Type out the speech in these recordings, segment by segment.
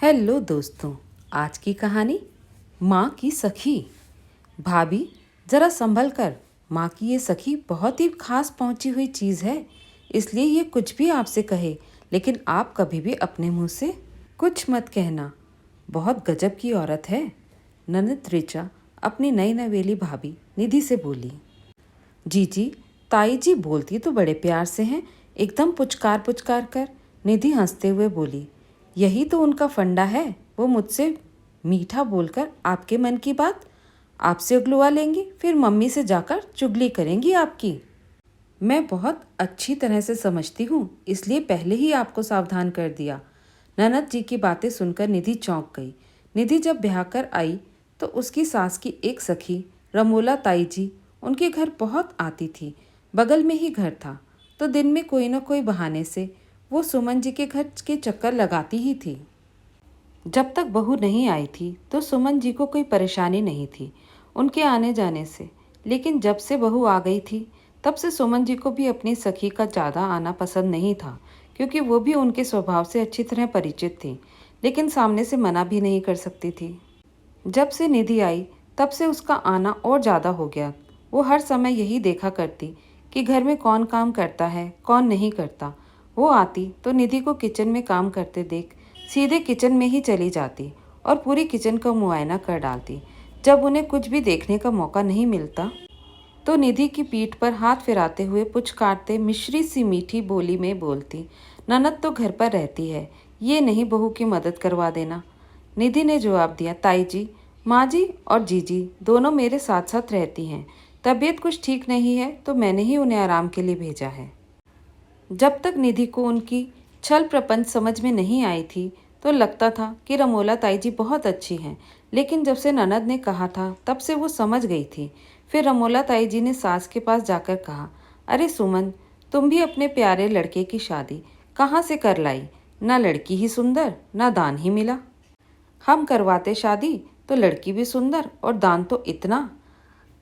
Hello दोस्तों, आज की कहानी माँ की सखी। भाभी ज़रा संभल कर, माँ की ये सखी बहुत ही खास पहुँची हुई चीज़ है, इसलिए ये कुछ भी आपसे कहे, लेकिन आप कभी भी अपने मुंह से कुछ मत कहना। बहुत गजब की औरत है। ननद ऋचा अपनी नई नवेली भाभी निधि से बोली। जीजी, ताई जी बोलती तो बड़े प्यार से हैं, एकदम पुचकार पुचकार कर। निधि हंसते हुए बोली, यही तो उनका फंडा है, वो मुझसे मीठा बोलकर आपके मन की बात आपसे उगलवा लेंगी, फिर मम्मी से जाकर चुगली करेंगी आपकी। मैं बहुत अच्छी तरह से समझती हूँ, इसलिए पहले ही आपको सावधान कर दिया। ननद जी की बातें सुनकर निधि चौंक गई। निधि जब ब्याह कर आई तो उसकी सास की एक सखी रमोला ताई जी उनके घर बहुत आती थी। बगल में ही घर था, तो दिन में कोई न कोई बहाने से वो सुमन जी के घर के चक्कर लगाती ही थी। जब तक बहू नहीं आई थी तो सुमन जी को कोई परेशानी नहीं थी उनके आने जाने से, लेकिन जब से बहू आ गई थी तब से सुमन जी को भी अपनी सखी का ज़्यादा आना पसंद नहीं था, क्योंकि वो भी उनके स्वभाव से अच्छी तरह परिचित थी, लेकिन सामने से मना भी नहीं कर सकती थी। जब से निधि आई तब से उसका आना और ज़्यादा हो गया। वो हर समय यही देखा करती कि घर में कौन काम करता है कौन नहीं करता। वो आती तो निधि को किचन में काम करते देख सीधे किचन में ही चली जाती और पूरी किचन का मुआयना कर डालती। जब उन्हें कुछ भी देखने का मौका नहीं मिलता तो निधि की पीठ पर हाथ फिराते हुए पुचकारते मिश्री सी मीठी बोली में बोलती, ननद तो घर पर रहती है, ये नहीं बहू की मदद करवा देना। निधि ने जवाब दिया, ताई जी, माँ जी और जीजी दोनों मेरे साथ साथ रहती हैं। तबीयत कुछ ठीक नहीं है तो मैंने ही उन्हें आराम के लिए भेजा है। जब तक निधि को उनकी छल प्रपंच समझ में नहीं आई थी तो लगता था कि रमोला ताई जी बहुत अच्छी हैं, लेकिन जब से ननद ने कहा था तब से वो समझ गई थी। फिर रमोला ताई जी ने सास के पास जाकर कहा, अरे सुमन, तुम भी अपने प्यारे लड़के की शादी कहाँ से कर लाई? ना लड़की ही सुंदर ना दान ही मिला। हम करवाते शादी तो लड़की भी सुंदर और दान तो इतना,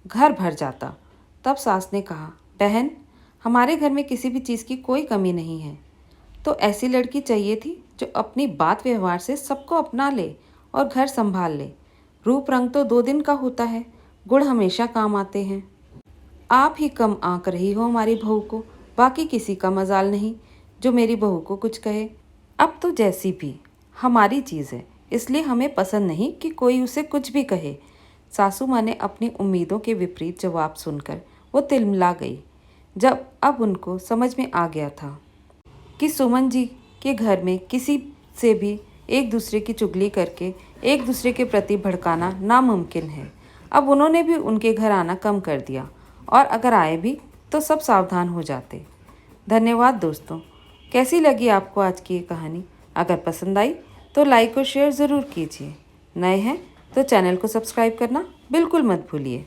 घर भर जाता। तब सास ने कहा, बहन, हमारे घर में किसी भी चीज़ की कोई कमी नहीं है, तो ऐसी लड़की चाहिए थी जो अपनी बात व्यवहार से सबको अपना ले और घर संभाल ले। रूप रंग तो 2 दिन का होता है, गुण हमेशा काम आते हैं। आप ही कम आंक रही हो हमारी बहू को, बाकी किसी का मजाल नहीं जो मेरी बहू को कुछ कहे। अब तो जैसी भी हमारी चीज़ है, इसलिए हमें पसंद नहीं कि कोई उसे कुछ भी कहे। सासू माँ ने अपनी उम्मीदों के विपरीत जवाब सुनकर वो तिलमिला गई। जब अब उनको समझ में आ गया था कि सुमन जी के घर में किसी से भी एक दूसरे की चुगली करके एक दूसरे के प्रति भड़काना नामुमकिन है, अब उन्होंने भी उनके घर आना कम कर दिया, और अगर आए भी तो सब सावधान हो जाते। धन्यवाद दोस्तों। कैसी लगी आपको आज की ये कहानी? अगर पसंद आई तो लाइक और शेयर ज़रूर कीजिए। नए हैं तो चैनल को सब्सक्राइब करना बिल्कुल मत भूलिए।